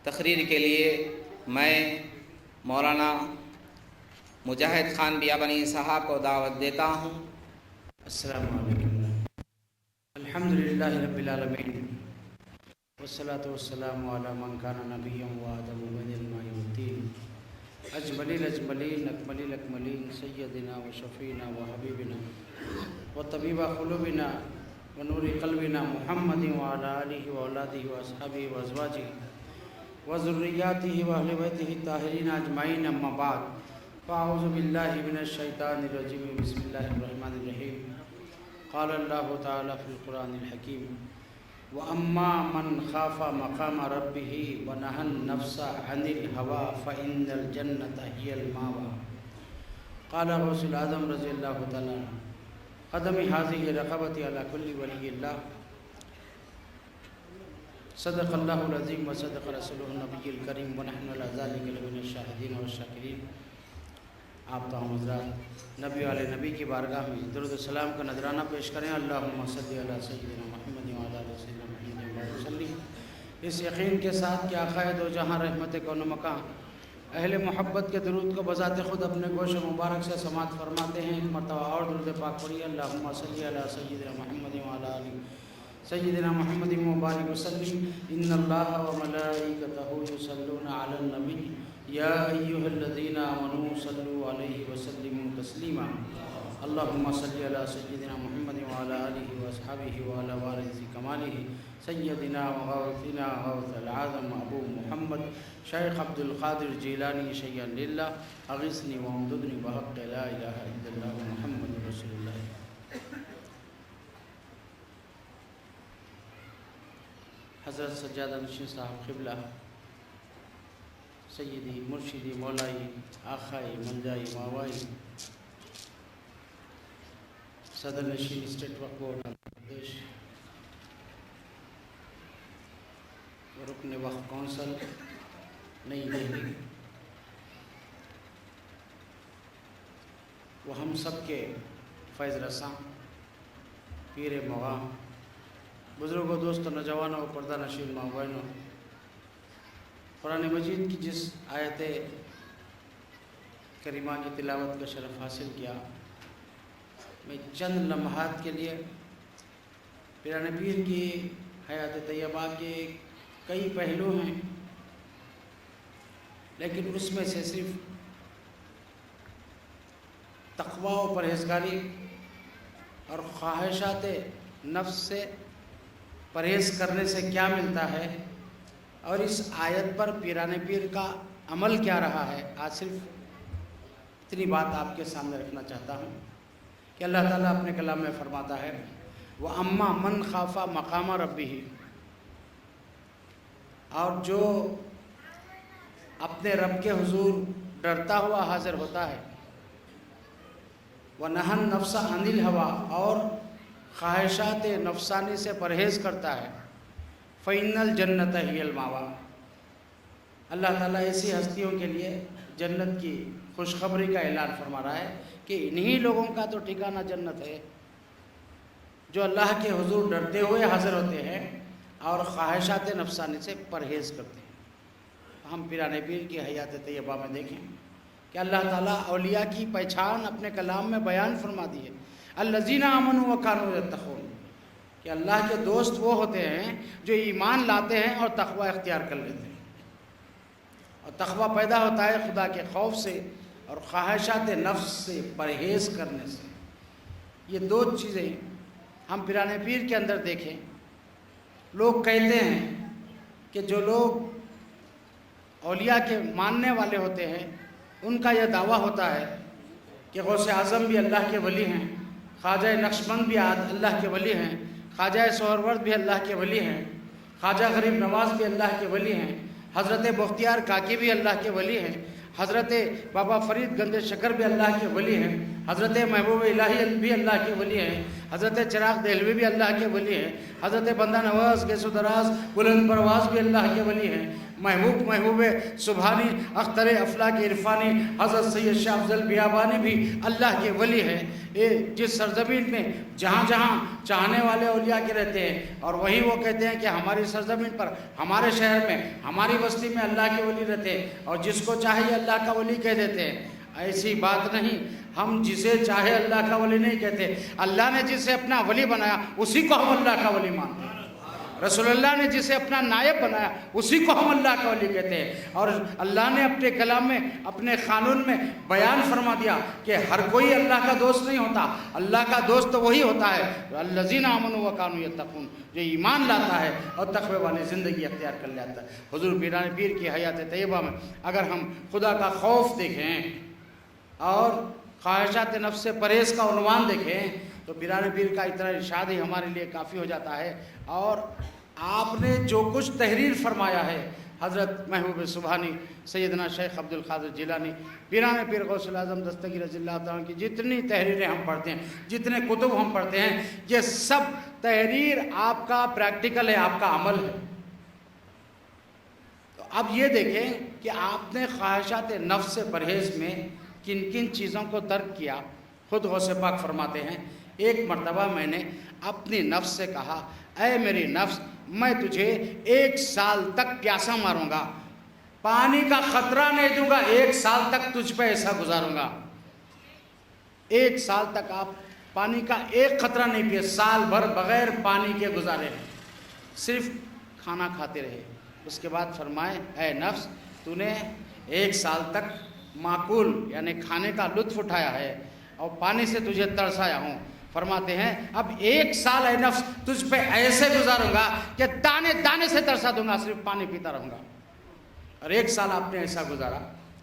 تقریر کے لیے میں مولانا مجاہد خان بیابانی صاحب کو دعوت دیتا ہوں۔ السلام علیکم۔ الحمدللہ رب العالمین والصلاة والسلام علی من کان نبیا وآدم بن الماء والطین اجملی الاجملین اکملی الاکملین سیدنا و شفینا و حبیبنا و طبیب قلوبنا و نور قلبنا محمد وعلی آلہ و اولادہ و اصحابہ و ازواجہ و ذریاتہ و اہل بیتہ الطاہرین اجمعین، اما بعد فاعوذ باللہ من الشیطان الرجیم، بسم اللہ الرحمن الرحیم۔ قال اللہ تعالی فی القرآن الحکیم وَأَمَّا مَنْ خَافَ مَقَامَ رَبِّهِ وَنَهَى النَّفْسَ عَنِ الْهَوَىٰ فَإِنَّ الْجَنَّةَ هِيَ الْمَأْوَىٰ۔ قال غوث العظم رضی اللہ تعالی عنہ قدم هذه رقبتی علی کل ولی اللہ، صدق اللہ العظیم وصدق رسولہ النبی الکریم ونحن علی ذلک لمن الشاہدین والشاکرین۔ آپ تمام حضرات نبی والے نبی کی بارگاہ میں درود و سلام کا نذرانہ پیش کریں۔ اللہم صلی علی سیدنا محمد وعلی آلِ سیدنا محمد وسلم، اس یقین کے ساتھ کہ آقا دو جہاں رحمت کون و مکان اہل محبت کے درود کو بذات خود اپنے گوش مبارک سے سماعت فرماتے ہیں۔ ایک مرتبہ اور درود پاک پڑھیے۔ اللہم صلی علی سیدنا محمد وعلی آلِ سیدنا محمد مبارک وسلم۔ ان اللہ و ملائکتہ یصلون علی النبی یا ایہا الذین آمنوا صلوا علیہ وسلموا تسلیما۔ اللہم صلی علی سیدنا محمد وعلی آلہ واصحابہ وعلی وارث کمالہ سیدنا وغوثنا غوث العظم ابو محمد شیخ عبد القادر جیلانی شیئا للہ اغثنی وامددنی بحق لا الہ الا اللہ محمد رسول اللہ۔ حضرت سجادہ نشین صاحب قبلہ، سیدی مرشدی مولائی آخائی منجائی ماوائی، صدر نشین اسٹیٹ وقف بورڈ آندھرا پردیش، رکن وقف کونسل نئی دہلی، وہ ہم سب کے فیض رساں پیر مغاں، بزرگوں، دوستوں، نوجوانوں، پردہ نشین ماں بہنوں، قرآن مجید کی جس آیت کریمہ کی تلاوت کا شرف حاصل کیا، میں چند لمحات کے لیے پیران پیر کی حیات طیبہ کے کئی پہلو ہیں، لیکن اس میں سے صرف تقوی و پرہیزگاری اور خواہشات نفس سے پرہیز کرنے سے کیا ملتا ہے، اور اس آیت پر پیران پیر کا عمل کیا رہا ہے، آج صرف اتنی بات آپ کے سامنے رکھنا چاہتا ہوں کہ اللہ تعالیٰ اپنے کلام میں فرماتا ہے وَأَمَّا مَنْ خَافَ مَقَامَ رَبِّهِ، اور جو اپنے رب کے حضور ڈرتا ہوا حاضر ہوتا ہے، وَنَهَى النَّفْسَ عَنِ الْهَوَىٰ، اور خواہشات نفسانی سے پرہیز کرتا ہے، فَإِنَّ الْجَنَّةَ هِيَ الْمَأْوَىٰ، اللہ تعالیٰ ایسی ہستیوں کے لیے جنت کی خوشخبری کا اعلان فرما رہا ہے کہ انہی لوگوں کا تو ٹھکانہ جنت ہے جو اللہ کے حضور ڈرتے ہوئے حاضر ہوتے ہیں اور خواہشات نفسانی سے پرہیز کرتے ہیں۔ ہم پیران پیر کی حیات طیبہ میں دیکھیں کہ اللہ تعالیٰ اولیاء کی پہچان اپنے کلام میں بیان فرما دی ہے، الذین آمنوا وکانوا یتقون، کہ اللہ کے دوست وہ ہوتے ہیں جو ایمان لاتے ہیں اور تقوی اختیار کر لیتے ہیں، اور تقوی پیدا ہوتا ہے خدا کے خوف سے اور خواہشات نفس سے پرہیز کرنے سے۔ یہ دو چیزیں ہم پیران پیر کے اندر دیکھیں۔ لوگ کہتے ہیں کہ جو لوگ اولیاء کے ماننے والے ہوتے ہیں ان کا یہ دعویٰ ہوتا ہے کہ غوث اعظم بھی اللہ کے ولی ہیں، خواجہ نقشبند بھی اللہ کے ولی ہیں، خواجہ سہرورد بھی اللہ کے ولی ہیں، خواجہ غریب نواز بھی اللہ کے ولی ہیں، حضرت بختیار کاکی بھی اللہ کے ولی ہیں، حضرت بابا فرید گنج شکر بھی اللہ کے ولی ہیں، حضرت محبوب الہی بھی اللہ کے ولی ہیں، حضرت چراغ دہلوی بھی اللہ کے ولی ہیں، حضرت بندہ نواز کے سدراز بلند پرواز بھی اللہ کے ولی ہیں، محبوب سبحانی اختر افلاک عرفانی حضرت سید شاہ افضل بیابانی بھی اللہ کے ولی ہیں۔ جس سرزمین میں جہاں جہاں چاہنے والے اولیاء کے رہتے ہیں، اور وہیں وہ کہتے ہیں کہ ہماری سرزمین پر، ہمارے شہر میں، ہماری بستی میں اللہ کے ولی رہتے ہیں، اور جس کو چاہیے اللہ کا ولی کہہ دیتے ہیں۔ ایسی بات نہیں، ہم جسے چاہے اللہ کا ولی نہیں کہتے، اللہ نے جسے اپنا ولی بنایا اسی کو ہم اللہ کا ولی مانتے ہیں، رسول اللہ نے جسے اپنا نائب بنایا اسی کو ہم اللہ کا ولی کہتے ہیں۔ اور اللہ نے اپنے کلام میں، اپنے قانون میں بیان فرما دیا کہ ہر کوئی اللہ کا دوست نہیں ہوتا، اللہ کا دوست وہی ہوتا ہے الذین آمنوا وکانوا یتقون، جو ایمان لاتا ہے اور تقوی والی زندگی اختیار کر لیتا ہے۔ حضور پیران پیر کی حیات طیبہ میں اگر ہم خدا کا خوف دیکھیں اور خواہشات نفس سے پرہیز کا عنوان دیکھیں تو پیران پیر کا اتنا ارشاد ہی ہمارے لیے کافی ہو جاتا ہے۔ اور آپ نے جو کچھ تحریر فرمایا ہے، حضرت محبوب سبحانی سیدنا شیخ عبد القادر جیلانی پیران پیر غوث الاعظم دستگیر رضی اللہ تعالیٰ کی جتنی تحریریں ہم پڑھتے ہیں، جتنے کتب ہم پڑھتے ہیں، یہ سب تحریر آپ کا پریکٹیکل ہے، آپ کا عمل ہے۔ تو اب یہ دیکھیں کہ آپ نے خواہشات نفس سے پرہیز میں کن کن چیزوں کو ترک کیا۔ خود غوث پاک فرماتے ہیں، ایک مرتبہ میں نے اپنی نفس سے کہا، اے میری نفس، میں تجھے 1 سال تک پیاسا ماروں گا، پانی کا خطرہ نہیں دوں گا، 1 سال تک تجھ پہ ایسا گزاروں گا۔ 1 سال تک آپ پانی کا ایک قطرہ نہیں پیے، سال بھر بغیر پانی کے گزارے، صرف کھانا کھاتے رہے۔ اس کے بعد فرمائے، اے نفس، تو نے 1 سال تک معقول یعنی کھانے کا لطف اٹھایا ہے اور پانی سے تجھے ترسایا ہوں۔ فرماتے ہیں اب 1 سال اے نفس تجھ پہ ایسے گزاروں گا کہ دانے دانے سے ترسا دوں گا، صرف پانی پیتا رہوں گا۔ اور 1 سال آپ نے ایسا گزارا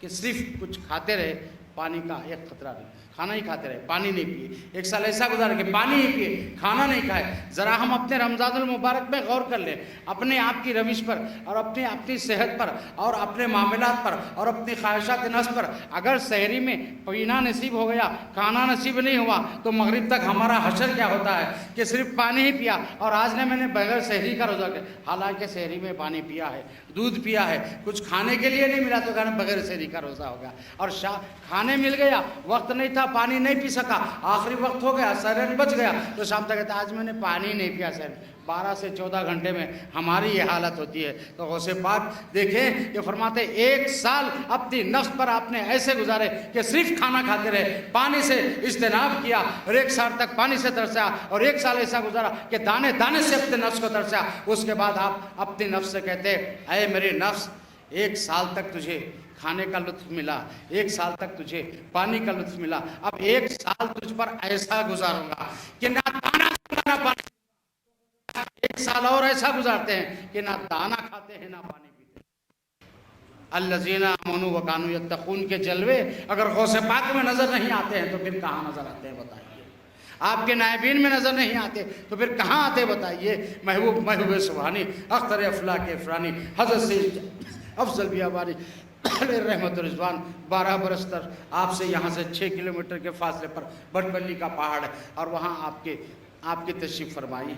کہ صرف کچھ کھاتے رہے، پانی کا ایک قطرہ نہیں، کھانا ہی کھاتے رہے، پانی نہیں پیے۔ 1 سال ایسا گزارا کہ پانی ہی پیے، کھانا نہیں کھائے۔ ذرا ہم اپنے رمضان المبارک میں غور کر لیں، اپنے آپ کی روش پر اور اپنی صحت پر اور اپنے معاملات پر اور اپنی خواہشات نفس پر۔ اگر سحری میں پینا نصیب ہو گیا، کھانا نصیب نہیں ہوا، تو مغرب تک ہمارا حشر کیا ہوتا ہے کہ صرف پانی ہی پیا، اور آج نے میں نے بغیر سحری کا روزہ کیا، حالانکہ سحری میں پانی پیا ہے، دودھ پیا ہے، کچھ کھانے کے لیے نہیں ملا تو کہنا بغیر سحری کا روزہ ہو گیا۔ اور کھانے مل گیا، وقت نہیں تھا، پانی نہیں پی سکا، آخری وقت ہو گیا، سحر بچ گیا، تو شام تک کہتا ہے آج میں نے پانی نہیں پیا سحر۔ 12 سے 14 گھنٹے میں ہماری یہ حالت ہوتی ہے۔ تو غوث پاک دیکھیں کہ فرماتے 1 سال اپنی نفس پر آپ نے ایسے گزارے کہ صرف کھانا کھاتے رہے، پانی سے اجتناب کیا، اور 1 سال تک پانی سے ترسا، اور 1 سال ایسا گزارا کہ دانے دانے سے اپنے نفس کو ترسا۔ اس کے بعد آپ اپنی نفس سے کہتے اے میری نفس، 1 سال تک تجھے کھانے کا لطف ملا، 1 سال تک تجھے پانی کا لطف ملا، اب 1 سال تجھ پر ایسا گزاروں گا کہ نہ دانا نہ پانی۔ 1 سال اور ایسا گزارتے ہیں کہ نہ دانا کھاتے ہیں نہ پانی پیتے ہیں۔ الذین آمنوا وکانوا یتقون کے جلوے اگر غوث پاک میں نظر نہیں آتے ہیں تو پھر کہاں نظر آتے ہیں بتائیے؟ آپ کے نائبین میں نظر نہیں آتے تو پھر کہاں آتے بتائیے؟ محبوب سبحانی اختر افلاک عرفانی حضرت سید افضل بیابانی رحمت رضوان 12 برس تک آپ سے یہاں سے 6 کلومیٹر کے فاصلے پر بٹبلی کا پہاڑ ہے، اور وہاں آپ کی تشریف فرمائی۔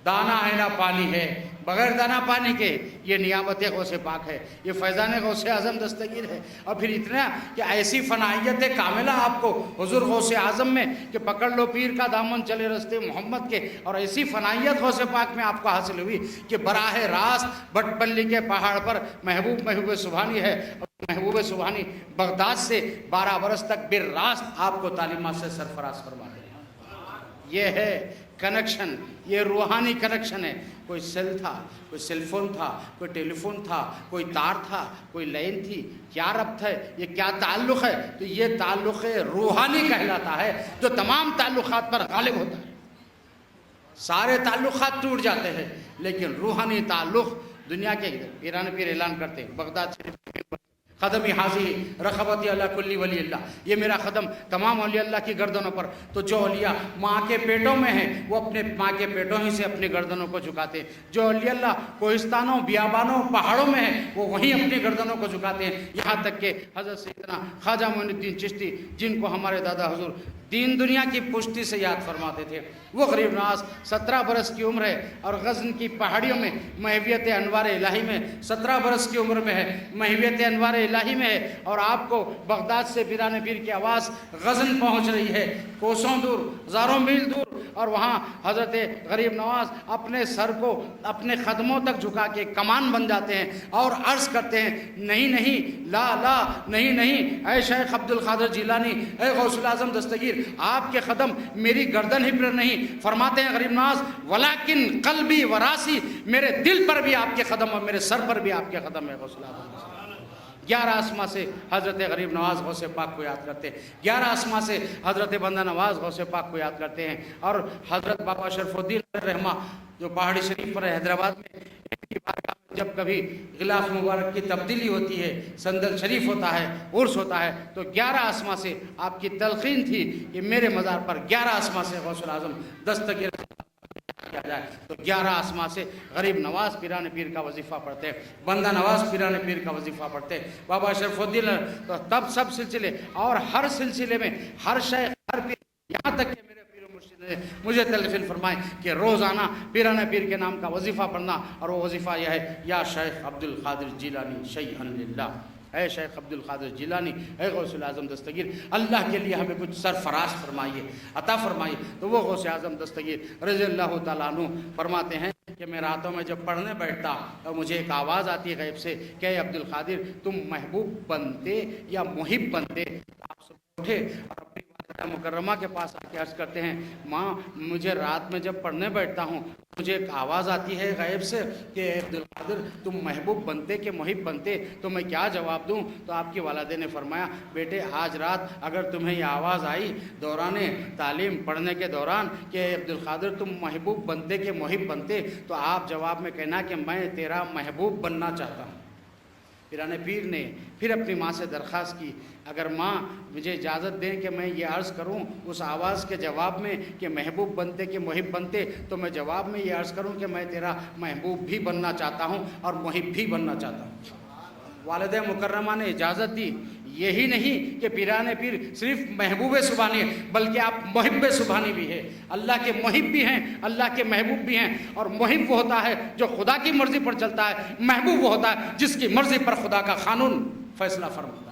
دانا ہے نہ پانی ہے، بغیر دانا پانی کے یہ نعمت غوث پاک ہے، یہ فیضان غوث اعظم دستگیر ہے۔ اور پھر اتنا کہ ایسی فنائیت کاملہ آپ کو حضور غوث اعظم میں کہ پکڑ لو پیر کا دامن چلے رستے محمد کے، اور ایسی فنائیت غوث پاک میں آپ کو حاصل ہوئی کہ براہ راست بٹپلی کے پہاڑ پر محبوب سبحانی ہے، اور محبوب سبحانی بغداد سے 12 برس تک بالراست آپ کو تعلیمات سے سرفراز فرما دے۔ یہ ہے کنیکشن، یہ روحانی کنیکشن ہے۔ کوئی سیل تھا، کوئی سیل فون تھا، کوئی ٹیلی فون تھا، کوئی تار تھا، کوئی لائن تھی، کیا ربط ہے، یہ کیا تعلق ہے؟ تو یہ تعلق روحانی کہلاتا ہے جو تمام تعلقات پر غالب ہوتا ہے۔ سارے تعلقات ٹوٹ جاتے ہیں لیکن روحانی تعلق دنیا کے پیران پیر اعلان کرتے ہیں، بغداد شریف قدمی حاضی رقبتی اللہ کلی ولی اللہ، یہ میرا قدم تمام اولیاء اللہ کی گردنوں پر. تو جو اولیاء ماں کے پیٹوں میں ہیں وہ اپنے ماں کے پیٹوں ہی سے اپنی گردنوں کو جھکاتے ہیں. جو اولیاء اللہ کوہستانوں بیابانوں پہاڑوں میں ہیں وہ وہیں اپنی گردنوں کو جھکاتے ہیں. یہاں تک کہ حضرت سیدنا خواجہ معین الدین چشتی، جن کو ہمارے دادا حضور دین دنیا کی پشتی سے یاد فرماتے تھے، وہ غریب نواز 17 برس کی عمر ہے اور غزن کی پہاڑیوں میں محویت انوار الہی میں 17 برس کی عمر میں ہے، محویت انوار الہی میں ہے. اور آپ کو بغداد سے پیران پیر کی آواز غزن پہنچ رہی ہے، کوسوں دور، ہزاروں میل دور، اور وہاں حضرت غریب نواز اپنے سر کو اپنے قدموں تک جھکا کے کمان بن جاتے ہیں اور عرض کرتے ہیں، نہیں نہیں، لا لا، نہیں نہیں، اے شیخ عبد القادر جیلانی، اے غوث الاعظم دستگیر، آپ کے قدم میری گردن ہی پر نہیں. فرماتے ہیں غریب نواز، ولیکن قلبی و راسی، میرے دل پر بھی آپ کے قدم اور میرے سر پر بھی آپ کے قدم ہے. غوث الاعظم 11 آسماں سے حضرت غریب نواز غوث پاک کو یاد کرتے ہیں، 11 آسماں سے حضرت بندہ نواز غوث پاک کو یاد کرتے ہیں. اور حضرت بابا شرف الدین رحمہ جو پہاڑی شریف پر ہے حیدرآباد میں، ان کی بارگاہ میں جب کبھی غلاف مبارک کی تبدیلی ہوتی ہے، سندل شریف ہوتا ہے، عرس ہوتا ہے، تو 11 آسماں سے آپ کی تلقین تھی کہ میرے مزار پر 11 آسماں سے غوث الاعظم دستگیر کیا جائے. تو 11 آسماں سے غریب نواز پیران پیر کا وظیفہ پڑھتے ہیں، بندہ نواز پیران پیر کا وظیفہ پڑھتے ہیں، بابا شرف الدین. تو تب سب سلسلے اور ہر سلسلے میں ہر شیخ، ہر پیر، یہاں تک کہ میرے پیر و مرشد نے مجھے تلقین فرمائے کہ روزانہ پیران پیر کے نام کا وظیفہ پڑھنا، اور وہ وظیفہ یہ ہے، یا شیخ عبد القادر جیلانی شیئن للہ، اے شیخ عبد القادر جیلانی، اے غوث الاعظم دستگیر، اللہ کے لیے ہمیں کچھ سرفراز فرمائیے، عطا فرمائیے. تو وہ غوث اعظم دستگیر رضی اللہ تعالیٰ عنہ فرماتے ہیں کہ میں راتوں میں جب پڑھنے بیٹھتا تو مجھے ایک آواز آتی ہے غیب سے کہ اے عبد القادر، تم محبوب بنتے یا محب بنتے. آپ سب اٹھے اور اپنی والدہ مکرمہ کے پاس آ کے عرض کرتے ہیں، ماں مجھے رات میں جب پڑھنے بیٹھتا ہوں مجھے ایک آواز آتی ہے غیب سے کہ اے عبد القادر، تم محبوب بنتے کہ محب بنتے، تو میں کیا جواب دوں؟ تو آپ کی والدہ نے فرمایا، بیٹے آج رات اگر تمہیں یہ آواز آئی دوران تعلیم پڑھنے کے دوران کہ اے عبد القادر تم محبوب بنتے کہ محب بنتے، تو آپ جواب میں کہنا کہ میں تیرا محبوب بننا چاہتا ہوں. پیران پیر نے پھر اپنی ماں سے درخواست کی، اگر ماں مجھے اجازت دیں کہ میں یہ عرض کروں اس آواز کے جواب میں کہ محبوب بنتے کہ محب بنتے، تو میں جواب میں یہ عرض کروں کہ میں تیرا محبوب بھی بننا چاہتا ہوں اور محب بھی بننا چاہتا ہوں. والدہ مکرمہ نے اجازت دی. یہی نہیں کہ پیران پیر صرف محبوب سبحانی ہے بلکہ آپ محب سبحانی بھی ہے، اللہ کے محب بھی ہیں، اللہ کے محبوب بھی ہیں. اور محب وہ ہوتا ہے جو خدا کی مرضی پر چلتا ہے، محبوب وہ ہوتا ہے جس کی مرضی پر خدا کا قانون فیصلہ فرماتا ہے.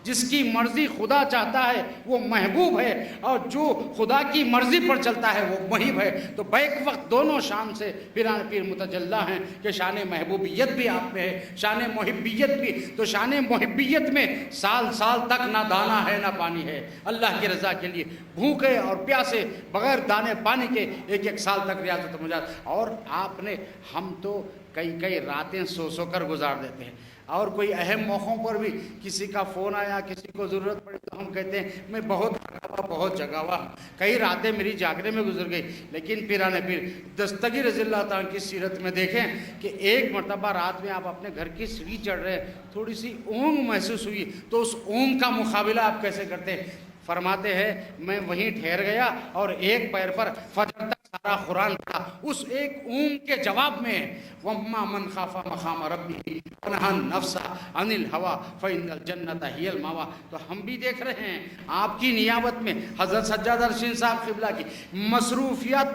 جس کی مرضی خدا چاہتا ہے وہ محبوب ہے، اور جو خدا کی مرضی پر چلتا ہے وہ محب ہے. تو بیک وقت دونوں شان سے پیران پیر متجلا ہیں کہ شان محبوبیت بھی آپ میں ہے، شان محبیت بھی. تو شان محبیت میں سال سال تک نہ دانا ہے نہ پانی ہے، اللہ کی رضا کے لیے بھوکے اور پیاسے بغیر دانے پانی کے ایک سال تک ریاضت مجاز. اور آپ نے، ہم تو کئی راتیں سو کر گزار دیتے ہیں، اور کوئی اہم موقعوں پر بھی کسی کا فون آیا، کسی کو ضرورت پڑی تو ہم کہتے ہیں میں بہت جگہ ہوا، کئی راتیں میری جاگنے میں گزر گئی. لیکن پیران پیر دستگیر رضی اللہ تعالیٰ کی سیرت میں دیکھیں کہ ایک مرتبہ رات میں آپ اپنے گھر کی سیڑھی چڑھ رہے ہیں، تھوڑی سی اونگ محسوس ہوئی، تو اس اونگ کا مقابلہ آپ کیسے کرتے ہیں؟ فرماتے ہیں میں وہیں ٹھہر گیا اور ایک پیر پر فجر تک سارا قرآن پڑھا. اس ایک اونگ کے جواب میں وَمَّا مَنْ خَافَ مَقَامَ رَبِّهِ وَنَهَى النَّفْسَ عَنِ الْهَوَىٰ فَإِنَّ الْجَنَّةَ هِيَ الْمَأْوَىٰ. تو ہم بھی دیکھ رہے ہیں آپ کی نیابت میں حضرت سجاد ارشین صاحب قبلہ کی مصروفیت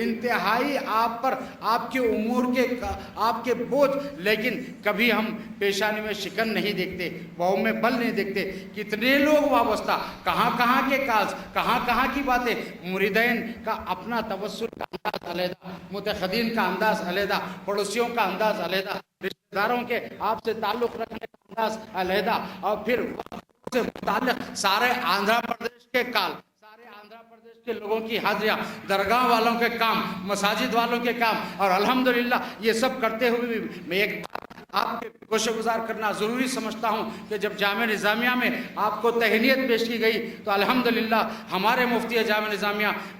انتہائی آپ پر، آپ کے امور کے، آپ کے بوجھ، لیکن کبھی ہم پیشانی میں شکن نہیں دیکھتے، بہو میں بل نہیں دیکھتے. کتنے لوگ وابستہ، کہاں کے کاز، کہاں کی باتیں. مریدین کا اپنا توسل کا انداز علیحدہ، متخدین کا انداز علیحدہ، پڑوسیوں کا انداز علیحدہ، رشتہ داروں کے آپ سے تعلق رکھنے کا انداز علیحدہ، اور پھر سے متعلق سارے آندھرا پردیش کے کال، سارے آندھرا پردیش کے لوگوں کی حاضریاں، درگاہ والوں کے کام، مساجد والوں کے کام. اور الحمدللہ یہ سب کرتے ہوئے بھی میں ایک آپ کے گوشہ گزار کرنا ضروری سمجھتا ہوں کہ جب جامعہ نظامیہ میں آپ کو تہنیت پیش کی گئی تو الحمدللہ ہمارے مفتی جامعہ نظامیہ